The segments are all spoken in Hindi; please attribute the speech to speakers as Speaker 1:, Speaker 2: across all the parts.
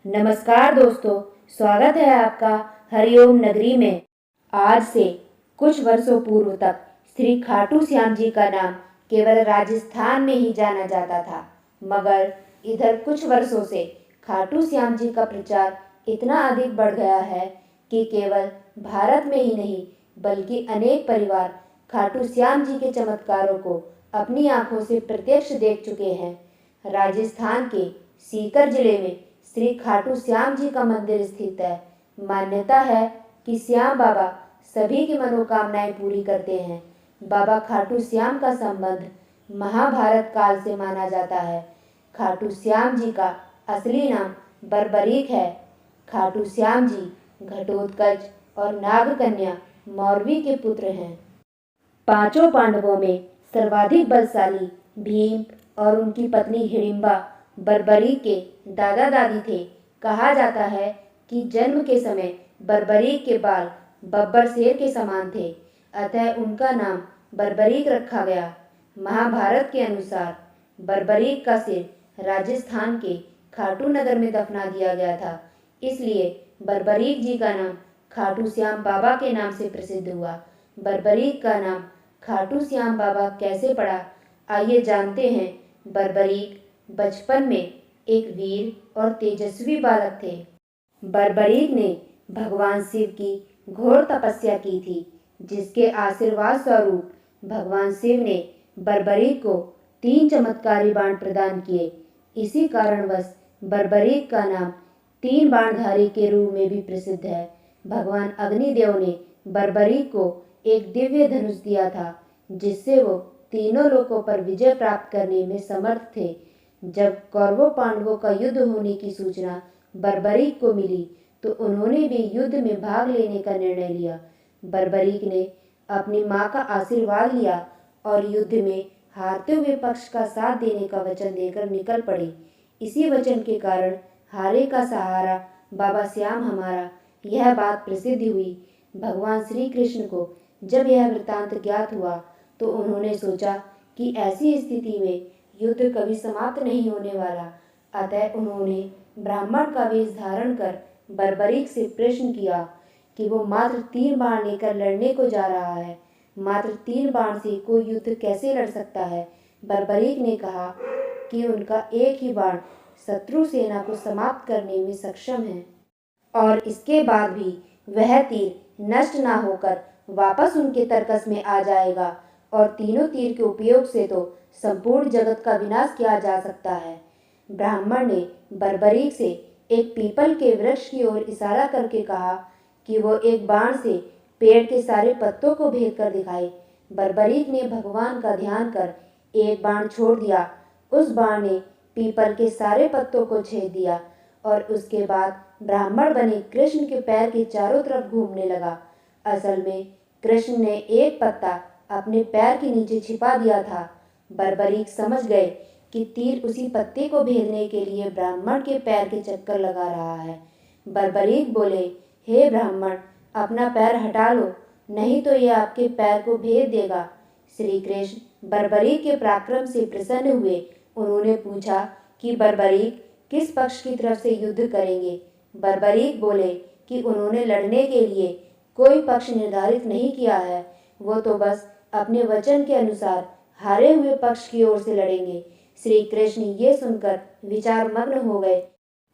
Speaker 1: नमस्कार दोस्तों, स्वागत है आपका हरिओम नगरी में। आज से कुछ वर्षों पूर्व तक श्री खाटू श्याम जी का नाम केवल राजस्थान में ही जाना जाता था, मगर इधर कुछ वर्षों से खाटू श्याम जी का प्रचार इतना अधिक बढ़ गया है कि केवल भारत में ही नहीं बल्कि अनेक परिवार खाटू श्याम जी के चमत्कारों को अपनी आंखों से प्रत्यक्ष देख चुके हैं। राजस्थान के सीकर जिले में श्री खाटू श्याम जी का मंदिर स्थित है। मान्यता है कि श्याम बाबा सभी की मनोकामनाएं पूरी करते हैं। बाबा खाटू श्याम का संबंध महाभारत काल से माना जाता है। खाटू श्याम जी का असली नाम बर्बरीक है। खाटू श्याम जी घटोत्कच और नागकन्या मौरवी के पुत्र हैं। पांचों पांडवों में सर्वाधिक बलशाली भीम और उनकी पत्नी हिडिंबा बर्बरीक के दादा दादी थे। कहा जाता है कि जन्म के समय बर्बरीक के बाल बब्बर शेर के समान थे, अतः उनका नाम बर्बरीक रखा गया। महाभारत के अनुसार बर्बरीक का सिर राजस्थान के खाटू नगर में दफना दिया गया था, इसलिए बर्बरीक जी का नाम खाटू श्याम बाबा के नाम से प्रसिद्ध हुआ। बर्बरीक का नाम खाटू श्याम बाबा कैसे पड़ा, आइए जानते हैं। बर्बरीक बचपन में एक वीर और तेजस्वी बालक थे। बर्बरीक ने भगवान शिव की घोर तपस्या की थी, जिसके आशीर्वाद स्वरूप भगवान शिव ने बर्बरीक को 3 चमत्कारी बाण प्रदान किए। इसी कारणवश बर्बरीक का नाम 3 बाणधारी के रूप में भी प्रसिद्ध है। भगवान अग्निदेव ने बर्बरीक को एक दिव्य धनुष दिया था, जिससे वो तीनों लोकों पर विजय प्राप्त करने में समर्थ थे। जब कौरवों पांडवों का युद्ध होने की सूचना बर्बरीक को मिली तो उन्होंने भी युद्ध में भाग लेने का निर्णय लिया। बर्बरीक ने अपनी मां का आशीर्वाद लिया और युद्ध में हारते हुए पक्ष का साथ देने का वचन देकर निकल पड़े। इसी वचन के कारण हारे का सहारा बाबा श्याम हमारा, यह बात प्रसिद्ध हुई। भगवान श्री कृष्ण को जब यह वृतांत ज्ञात हुआ तो उन्होंने सोचा कि ऐसी स्थिति में युद्ध कभी समाप्त नहीं होने वाला, अतः उन्होंने ब्राह्मण का वेश धारण कर बर्बरीक से प्रश्न किया कि वो मात्र 3 बाण लेकर लड़ने को जा रहा है। मात्र 3 बाण से कोई युद्ध कैसे लड़ सकता है? बर्बरीक ने कहा कि उनका एक ही बाण शत्रु सेना को समाप्त करने में सक्षम है और इसके बाद भी वह तीर नष्ट ना होकर वापस उनके तरकस में आ जाएगा और तीनों तीर के उपयोग से तो संपूर्ण जगत का विनाश किया जा सकता है। ब्राह्मण ने बर्बरीक से एक पीपल के वृक्ष की ओर इशारा करके कहा कि वो एक बाण से पेड़ के सारे पत्तों को भेद कर दिखाए। बर्बरीक ने भगवान का ध्यान कर एक बाण छोड़ दिया। उस बाण ने पीपल के सारे पत्तों को छेद दिया और उसके बाद ब्राह्मण बने कृष्ण के पैर के चारों तरफ घूमने लगा। असल में कृष्ण ने एक पत्ता अपने पैर के नीचे छिपा दिया था। बर्बरीक समझ गए कि तीर उसी पत्ते को भेदने के लिए ब्राह्मण के पैर के चक्कर लगा रहा है। बर्बरीक बोले, हे ब्राह्मण, अपना पैर हटा लो, नहीं तो यह आपके पैर को भेद देगा। श्री कृष्ण बर्बरीक के पराक्रम से प्रसन्न हुए। उन्होंने पूछा कि बर्बरीक किस पक्ष की तरफ से युद्ध करेंगे। बर्बरीक बोले कि उन्होंने लड़ने के लिए कोई पक्ष निर्धारित नहीं किया है, वो तो बस अपने वचन के अनुसार हारे हुए पक्ष की ओर से लड़ेंगे। श्री कृष्ण ये सुनकर विचार मग्न हो गए,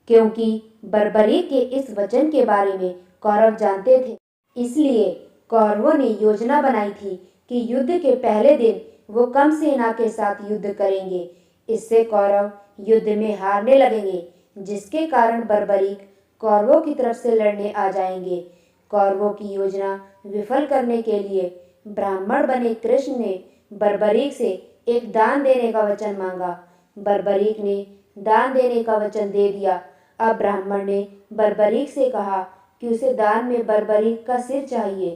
Speaker 1: क्योंकि बर्बरीक के इस वचन के बारे में कौरव जानते थे। इसलिए कौरवों ने योजना बनाई थी कि युद्ध के पहले दिन वो कम सेना के साथ युद्ध करेंगे। इससे कौरव युद्ध में हारने लगेंगे, जिसके कारण बर्बरीक कौरवों की तरफ से लड़ने आ जाएंगे। कौरवों की योजना विफल करने के लिए ब्राह्मण बने कृष्ण ने बर्बरीक से एक दान देने का वचन मांगा। बर्बरीक ने दान देने का वचन दे दिया। अब ब्राह्मण ने बर्बरीक से कहा कि उसे दान में बर्बरीक का सिर चाहिए।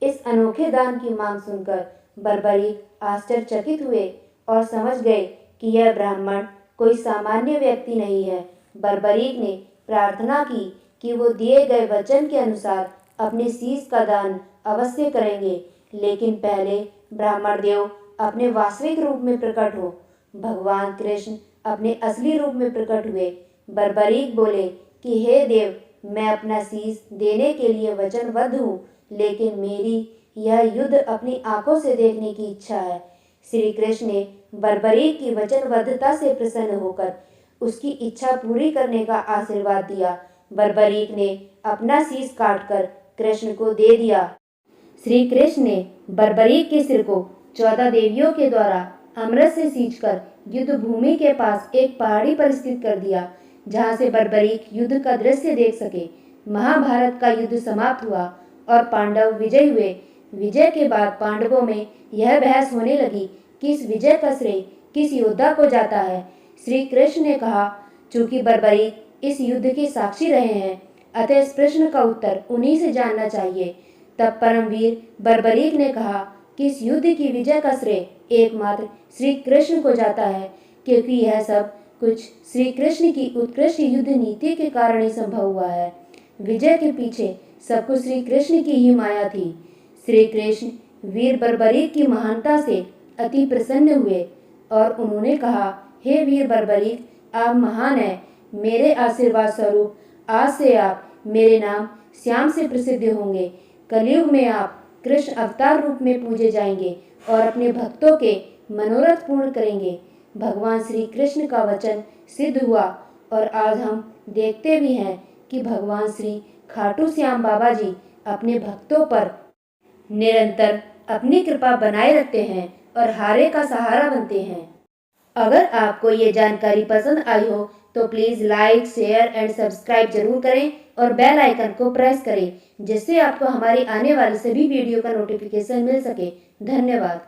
Speaker 1: इस अनोखे दान की मांग सुनकर बर्बरीक आश्चर्यचकित हुए और समझ गए कि यह ब्राह्मण कोई सामान्य व्यक्ति नहीं है। बर्बरीक ने प्रार्थना की कि वो दिए गए वचन के अनुसार अपने शीश का दान अवश्य करेंगे, लेकिन पहले ब्राह्मण देव अपने वास्तविक रूप में प्रकट हो। भगवान कृष्ण अपने असली रूप में प्रकट हुए। बर्बरीक बोले कि हे देव, मैं अपना शीश देने के लिए वचनबद्ध हूँ, लेकिन मेरी यह युद्ध अपनी आंखों से देखने की इच्छा है। श्री कृष्ण ने बर्बरीक की वचनबद्धता से प्रसन्न होकर उसकी इच्छा पूरी करने का आशीर्वाद दिया। बर्बरीक ने अपना शीश काटकर कृष्ण को दे दिया। श्री कृष्ण ने बर्बरीक के सिर को 14 देवियों के द्वारा अमृत से सींचकर युद्ध भूमि के पास एक पहाड़ी पर स्थित कर दिया, जहां से बर्बरीक युद्ध का दृश्य देख सके। महाभारत का युद्ध समाप्त हुआ और पांडव विजयी हुए। विजय के बाद पांडवों में यह बहस होने लगी कि इस विजय का श्रेय किस योद्धा को जाता है। श्री कृष्ण ने कहा, चूंकि बर्बरीक इस युद्ध के साक्षी रहे हैं, अतः इस प्रश्न का उत्तर उन्हीं से जानना चाहिए। तब परमवीर बर्बरीक ने कहा कि इस युद्ध की विजय का श्रेय एकमात्र श्री कृष्ण को जाता है, क्योंकि यह सब कुछ श्री कृष्ण की उत्कृष्ट युद्ध नीति के कारण ही संभव हुआ है। विजय के पीछे सब कुछ श्री कृष्ण की ही माया थी। श्री कृष्ण वीर बर्बरीक की महानता से अति प्रसन्न हुए और उन्होंने कहा, हे वीर बर्बरीक, आप महान हैं। मेरे आशीर्वाद स्वरूप आज से आप मेरे नाम श्याम से प्रसिद्ध होंगे। कलयुग में आप कृष्ण अवतार रूप में पूजे जाएंगे और अपने भक्तों के मनोरथ पूर्ण करेंगे। भगवान श्री कृष्ण का वचन सिद्ध हुआ और आज हम देखते भी हैं कि भगवान श्री खाटू श्याम बाबा जी अपने भक्तों पर निरंतर अपनी कृपा बनाए रखते हैं और हारे का सहारा बनते हैं। अगर आपको ये जानकारी पसंद आई हो तो please like, share and subscribe जरूर करें और बेल आइकन को प्रेस करें, जिससे आपको हमारी आने वाली सभी वीडियो का नोटिफिकेशन मिल सके। धन्यवाद।